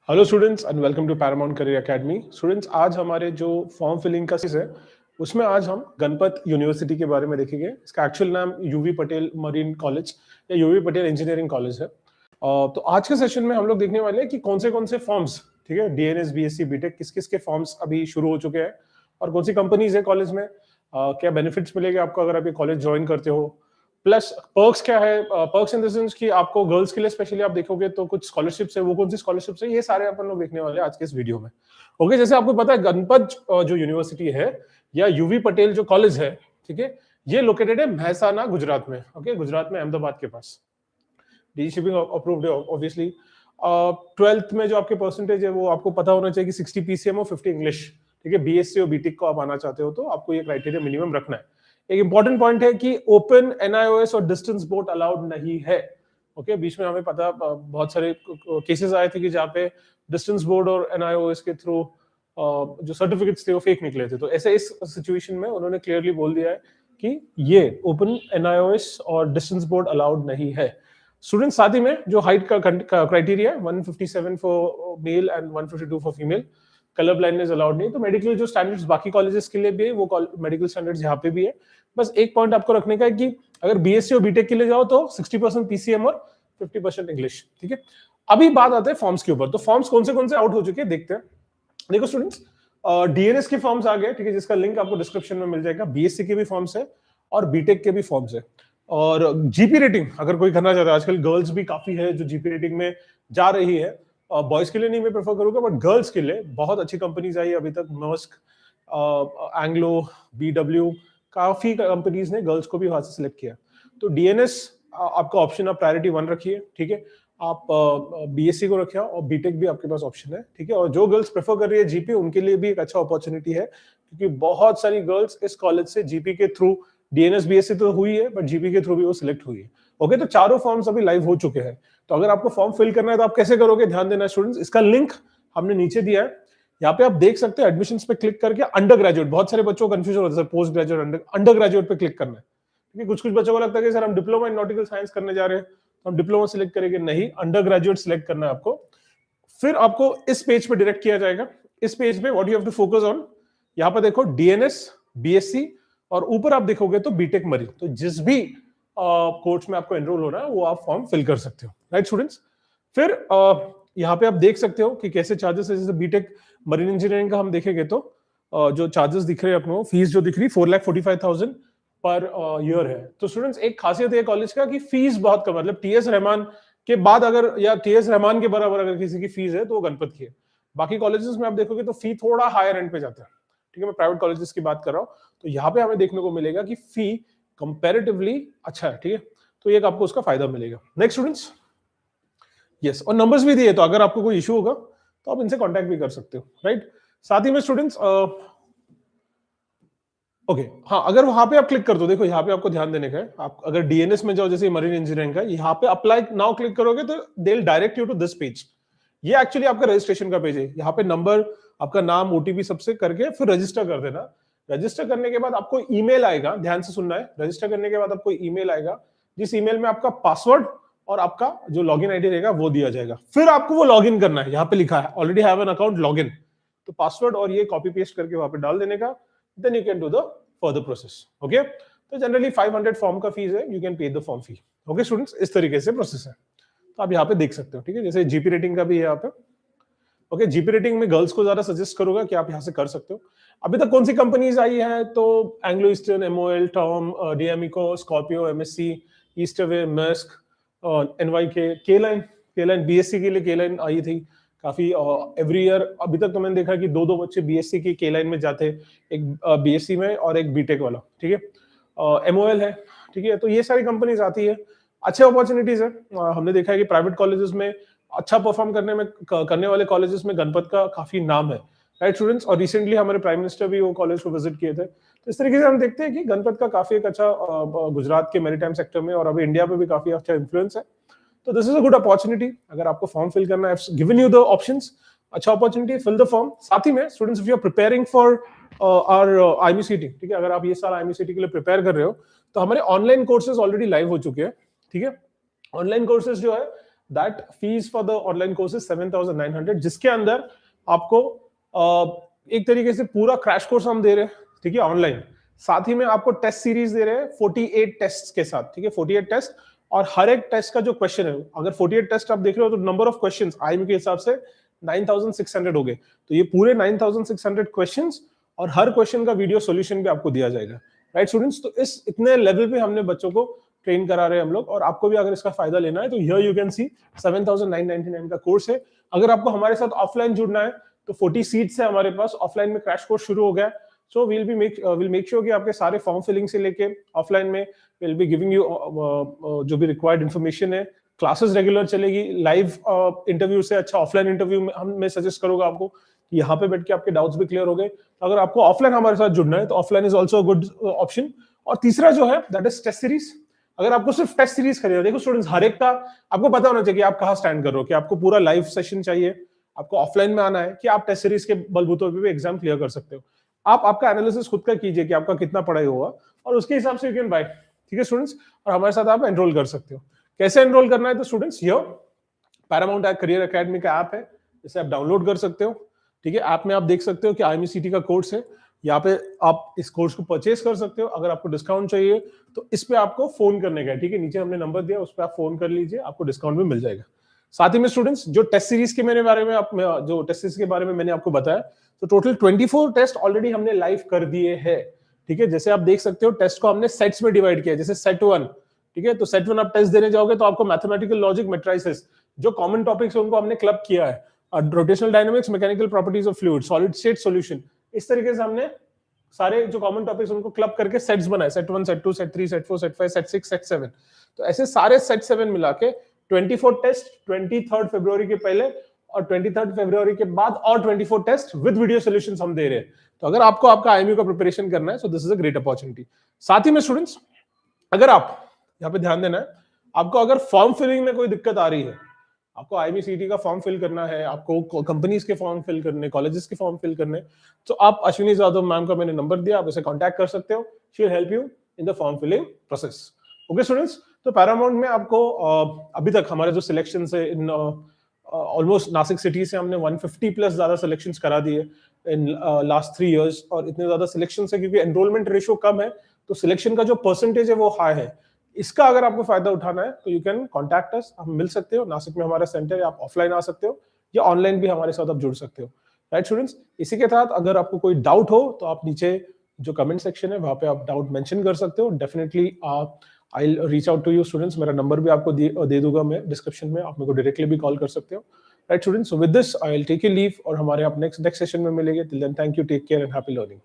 Hello students and welcome to Paramount career academy. Students, आज हमारे जो फॉर्म फिलिंग का सीरीज है उसमें आज हम गणपत यूनिवर्सिटी के बारे में देखेंगे। इसका एक्चुअल नाम यूवी पटेल मरीन कॉलेज या यूवी पटेल इंजीनियरिंग कॉलेज है। तो आज के सेशन में हम लोग देखने वाले हैं कि कौन से फॉर्म्स, ठीक है, डीएनएस बीएससी बीटेक किस किस के फॉर्म्स अभी शुरू हो चुके हैं और कौन सी कंपनीज है कॉलेज में, क्या बेनिफिट्स मिलेंगे आपको अगर आप ये कॉलेज ज्वाइन करते हो, प्लस पर्क्स क्या है। पर्क्स इन द सेंस कि आपको गर्ल्स के लिए स्पेशली आप देखोगे तो कुछ स्कॉलरशिप्स है, वो कौन सी स्कॉलरशिप्स है, ये सारे अपन लोग देखने वाले हैं आज के इस वीडियो में। ओके, जैसे आपको पता है गणपत जो यूनिवर्सिटी है या यूवी पटेल जो कॉलेज है, ठीक है, ये लोकेटेड है महसाना गुजरात में। ओके, गुजरात में अहमदाबाद के पास। डी शिपिंग अप्रूव्ड है ऑब्वियसली। 12th में जो आपके परसेंटेज है वो आपको पता होना चाहिए कि 60 पीसीएम और 50 इंग्लिश, ठीक है। बीएससी और बीटेक को आप आना चाहते हो तो आपको ये क्राइटेरिया मिनिमम रखना है। एक इंपॉर्टेंट पॉइंट है कि ओपन एनआईओएस और डिस्टेंस बोर्ड अलाउड नहीं है। ओके, बीच में हमें पता बहुत सारे केसेस आए थे कि जहाँ पे डिस्टेंस बोर्ड और एनआईओएस के थ्रू जो सर्टिफिकेट्स थे वो फेक निकले थे। तो ऐसे इस सिचुएशन में उन्होंने क्लियरली बोल दिया है कि ये ओपन एनआईओएस और डिस्टेंस बोर्ड अलाउड नहीं है। स्टूडेंट, साथ ही में जो हाइट का क्राइटेरिया है 157 for male and 152 for female. Colour blindness allowed नहीं। तो मेडिकल जो स्टैंडर्ड्स बाकी कॉलेजेस के लिए भी है वो मेडिकल स्टैंडर्ड्स यहाँ पे भी है। बस एक पॉइंट आपको रखने का है कि अगर बीएससी और बीटेक के लिए जाओ तो 60% पीसीएम और 50% इंग्लिश, ठीक है। अभी बात आते हैं फॉर्म्स के ऊपर। तो फॉर्म्स कौन से आउट हो चुके हैं देखते हैं। देखो स्टूडेंट्स, डीएनएस के फॉर्म्स आ गए, ठीक है, जिसका लिंक आपको डिस्क्रिप्शन में मिल जाएगा। बीएससी के भी फॉर्म्स है और बीटेक के भी फॉर्म्स है। और जीपी रेटिंग अगर कोई करना चाहता है, आजकल गर्ल्स भी काफी है जो जीपी रेटिंग में जा रही है। बॉयज के लिए नहीं मैं प्रेफर करूंगा, बट गर्ल्स के लिए बहुत अच्छी कंपनीज आई अभी तक। मर्स्क, एंग्लो, बीडब्ल्यू, काफी कंपनीज ने गर्ल्स को भी वहां से सिलेक्ट किया। तो डीएनएस आपका ऑप्शन आप प्रायोरिटी 1 रखिए, ठीक है। आप बीएससी को रखिए और बीटेक भी आपके पास ऑप्शन है, ठीक है। और जो गर्ल्स प्रेफर कर रही है जीपी, उनके लिए भी एक अच्छा अपॉर्चुनिटी है, क्योंकि बहुत सारी गर्ल्स इस कॉलेज से जीपी के थ्रू, डीएनएस बीएससी तो हुई है बट जीपी के थ्रू भी वो सिलेक्ट हुई है। ओके, तो चारों फॉर्म्स अभी लाइव हो चुके हैं। तो अगर आपको फॉर्म फिल करना है तो आप कैसे करोगे, ध्यान देना स्टूडेंट्स। इसका लिंक हमने नीचे दिया है, यहाँ पे आप देख सकते हैं। एडमिशंस पे क्लिक करके अंडर ग्रेजुएट, बहुत सारे बच्चों को कंफ्यूजन होता है sir, post graduate under graduate पे क्लिक करना है, ठीक है। कुछ बच्चों को लगता है कि सर हम डिप्लोमा इन नॉटिकल साइंस करने जा रहे हैं तो हम डिप्लोमा सिलेक्ट करेंगे, नहीं, अंडर ग्रेजुएट सिलेक्ट करना है आपको। फिर आपको इस पेज पे डायरेक्ट किया जाएगा। इस पेज पे what you have to focus on, यहाँ पर देखो डीएनएस, बीएससी और ऊपर आप देखोगे तो बीटेक मरीन। तो जिस भी कोर्स में आपको एनरोल होना है वो आप फॉर्म फिल कर सकते हो, राइट स्टूडेंट्स। फिर यहाँ पे आप देख सकते हो कि कैसे चार्जेस है। जैसे बीटेक मरीन इंजीनियरिंग का हम देखेंगे तो जो चार्जेस दिख रहे हैं अपने, फीस जो दिख रही 4,45,000 पर ईयर है। तो स्टूडेंट्स, एक खासियत है कॉलेज का कि फीस बहुत कम, मतलब टीएस रहमान के बाद अगर, या टीएस रहमान के बराबर अगर किसी की फीस है तो वो गणपत की है। बाकी कॉलेजेस में आप देखोगे तो फी थोड़ा हायर एंड पे जाता है, ठीक है। मैं प्राइवेट कॉलेजेस की बात कर रहा हूँ। तो यहाँ पे हमें देखने को मिलेगा कि फी कंपैरेटिवली अच्छा है, ठीक है। तो एक आपको उसका फायदा मिलेगा। नेक्स्ट स्टूडेंट्स, यस, और नंबर्स भी दिए, तो अगर आपको कोई इशू होगा तो आप इनसे कांटेक्ट भी कर सकते हो, राइट। साथ ही में स्टूडेंट्स, ओके, हाँ, अगर वहां पे आप क्लिक कर दो, देखो यहाँ पे आपको ध्यान देने का है। आप अगर डीएनएस में जाओ, जैसे मरीन इंजीनियरिंग का, यहाँ पे अप्लाई नाउ क्लिक करोगे तो they will direct you to this page. ये एक्चुअली आपका रजिस्ट्रेशन का पेज है। यहाँ पे नंबर, आपका नाम, ओटीपी सबसे करके फिर रजिस्टर कर देना। रजिस्टर करने के बाद आपको ईमेल आएगा, ध्यान से सुनना है। रजिस्टर करने के बाद आपको ईमेल आएगा, जिस ईमेल में आपका पासवर्ड और आपका जो लॉगिन आईडी रहेगा वो दिया जाएगा। फिर आपको वो लॉगिन करना है। यहाँ पे लिखा है already have an account login, तो पासवर्ड और ये कॉपी पेस्ट करके वहां पे डाल देने का। Then you can do the further process. Okay, तो जनरली 500 फॉर्म का फीस है, you can pay the form fee. Okay students, इस तरीके से प्रोसेस है। तो आप यहाँ पे देख सकते हो, ठीक है। जैसे जीपी रेटिंग का भी है यहाँ पे। ओके, जीपी रेटिंग में गर्ल्स को ज्यादा सजेस्ट करूंगा कि आप यहाँ से कर सकते हो। अभी तक कौन सी कंपनीज आई है, तो Anglo Eastern, MOL, Thome, d'Amico, Scorpio, MSC, Eastaway, Maersk, NYK, K Line BSC के लिए केलाइन आई थी काफी एवरी ईयर। अभी तक तो मैंने देखा कि दो बच्चे बीएससी की केलाइन में जाते, एक बीएससी में और एक बीटेक वाला, ठीक है। एमओएल है, ठीक है। तो ये सारी कंपनीज आती है, अच्छे अपॉर्चुनिटीज है। हमने देखा है कि प्राइवेट कॉलेजेस में अच्छा परफॉर्म करने वाले कॉलेजेस में गणपत का काफी नाम है, राइट स्टूडेंट्स। और रिसेंटली हमारे प्राइम मिनिस्टर भी वो कॉलेज को विजिट किए थे। तो इस तरीके से हम देखते हैं कि गणपत का काफी एक अच्छा गुजरात के मैरीटाइम सेक्टर में और अभी इंडिया में भी काफी अच्छा इन्फ्लुएंस है। तो this is a good opportunity. अगर आपको फॉर्म फिल करना है, गिवन यू द ऑप्शंस, अच्छा अपॉर्चुनिटी, फिल द फॉर्म। साथ ही में students, if you are preparing for our IMCT, ठीक है, अगर आप ये साल आईएमसीटी के लिए प्रिपेयर कर रहे हो तो हमारे ऑनलाइन कोर्सेज ऑलरेडी लाइव हो चुके हैं, ठीक है। ऑनलाइन कोर्सेज जो है that fees for the online course is 7,900, जिसके अंदर आपको एक तरीके से पूरा क्रैश कोर्स हम दे रहे हैं, ठीक है, ऑनलाइन। साथ ही में आपको टेस्ट सीरीज दे रहे हैं 48 टेस्ट के साथ, ठीक है, 48 टेस्ट, और हर एक टेस्ट का जो क्वेश्चन है, अगर 48 टेस्ट आप देख रहे हो तो नंबर ऑफ क्वेश्चंस आईएमयू के हिसाब से 9,600 हो गए। तो ये पूरे 9,600 क्वेश्चंस और हर क्वेश्चन का वीडियो सॉल्यूशन भी आपको दिया जाएगा, राइट स्टूडेंट्स। तो इस इतने लेवल पे हमने बच्चों को ट्रेन करा रहे हैं हम लोग, और आपको भी अगर इसका फायदा लेना है तो हियर यू कैन सी 7,999 का कोर्स है। अगर आपको हमारे साथ ऑफलाइन जुड़ना है तो 40 सीट्स है हमारे पास, ऑफलाइन में क्रैश कोर्स शुरू हो गया। सो विल मेक श्योर कि आपके सारे फॉर्म फिलिंग से लेके ऑफलाइन में विल बी गिविंग यू जो भी रिक्वायर्ड इन्फॉर्मेशन है। क्लासेस रेगुलर चलेगी, लाइव इंटरव्यू से अच्छा ऑफलाइन इंटरव्यू में मैं सजेस्ट करूंगा आपको कि यहाँ पे बैठ के आपके डाउट्स भी क्लियर हो गए। अगर आपको ऑफलाइन हमारे साथ जुड़ना है तो offline is also good option. और तीसरा जो है दैट इज टेस्ट सीरीज। अगर आपको सिर्फ टेस्ट सीरीज खरीदना, देखो स्टूडेंट्स, हर एक का आपको पता होना चाहिए कि आप कहाँ स्टैंड कर रहे हो, कि आपको पूरा लाइव सेशन चाहिए, आपको ऑफलाइन में आना है, कि आप टेस्ट सीरीज के बलबूते पे भी एग्जाम क्लियर कर सकते हो। आप आपका एनालिसिस खुद का कीजिए कि आपका कितना पढ़ाई हुआ, और उसके हिसाब से यू कैन बाय, ठीक है स्टूडेंट्स, और हमारे साथ आप एनरोल कर सकते हो। कैसे एनरोल करना है तो स्टूडेंट्स, ये पैरामाउंट करियर एकेडमी का ऐप है, इसे आप डाउनलोड कर सकते हो, ठीक है। ऐप में आप देख सकते हो कि IMCT का कोर्स है, यहाँ पे आप इस कोर्स को परचेज कर सकते हो। अगर आपको डिस्काउंट चाहिए तो इस पे आपको फोन करने का है, ठीक है, नीचे हमने नंबर दिया, उस पर आप फोन कर लीजिए, आपको डिस्काउंट भी मिल जाएगा। साथ ही में स्टूडेंट्स, जो टेस्ट सीरीज के बारे में मैंने आपको बताया, तो टोटल 24 टेस्ट ऑलरेडी हमने लाइव कर दिए हैं, ठीक है। जैसे आप देख सकते हो, टेस्ट को हमने सेट्स में डिवाइड किया, जैसे सेट 1, ठीक है, तो सेट 1 आप टेस्ट देने जाओगे तो आपको मैथमेटिकल लॉजिक, मैट्रिसेस, जो कॉमन टॉपिक्स है उनको हमने क्लब किया है, rotational dynamics, mechanical properties of fluid, solid state solution, इस तरीके से हमने सारे जो कॉमन टॉपिक्स उनको क्लब करके सेट्स बनाए, set 1, set 2, set 3, set 4, set 5, set 6, set 7। तो ऐसे सारे सेट 7 मिला के 24 टेस्ट 23 फरवरी के पहले और 23 फरवरी के बाद और 24 टेस्ट विद वीडियो सॉल्यूशंस हम दे रहे हैं। तो अगर आपको आपका IMU का प्रिपरेशन करना है, so this is a great opportunity. साथ ही में स्टूडेंट्स, अगर आप यहाँ पे ध्यान देना है, आपको अगर फॉर्म फिलिंग में कोई दिक्कत आ रही है, आपको IMCT का फॉर्म फिल करना है, आपको कंपनीज के फॉर्म फिल करने, कॉलेजेस के फॉर्म फिल करने, तो आप अश्विनी जाधव मैम का मैंने नंबर दिया, आप इसे कांटेक्ट कर सकते हो, she will help you in the form filling process. Okay students, तो पैरामाउंट में आपको अभी तक हमारे जो सिलेक्शन है इन ऑलमोस्ट नासिक सिटी से हमने 150 प्लस ज्यादा सिलेक्शंस करा दिए इन लास्ट 3 इयर्स, और इतने ज्यादा सिलेक्शन है क्योंकि एनरोलमेंट रेशियो कम है, तो सिलेक्शन का जो परसेंटेज है वो हाई है। इसका अगर आपको फायदा उठाना है तो यू कैन कॉन्टैक्ट अस, हम मिल सकते हो, नासिक में हमारा सेंटर है, आप ऑफलाइन आ सकते हो या ऑनलाइन भी हमारे साथ आप जुड़ सकते हो, राइट स्टूडेंट्स। इसी के साथ अगर आपको कोई डाउट हो तो आप नीचे जो कमेंट सेक्शन है वहां पे आप डाउट मेंशन कर सकते हो, definitely I will reach out to you students. मेरा नंबर भी आपको दे दूंगा मैं डिस्क्रिप्शन में, आप मेरे को डायरेक्टली भी कॉल कर सकते हो, right students. So with this I will take you leave, और हमारे आप नेक्स्ट सेशन में मिलेंगे। Till then thank you, take care and happy learning.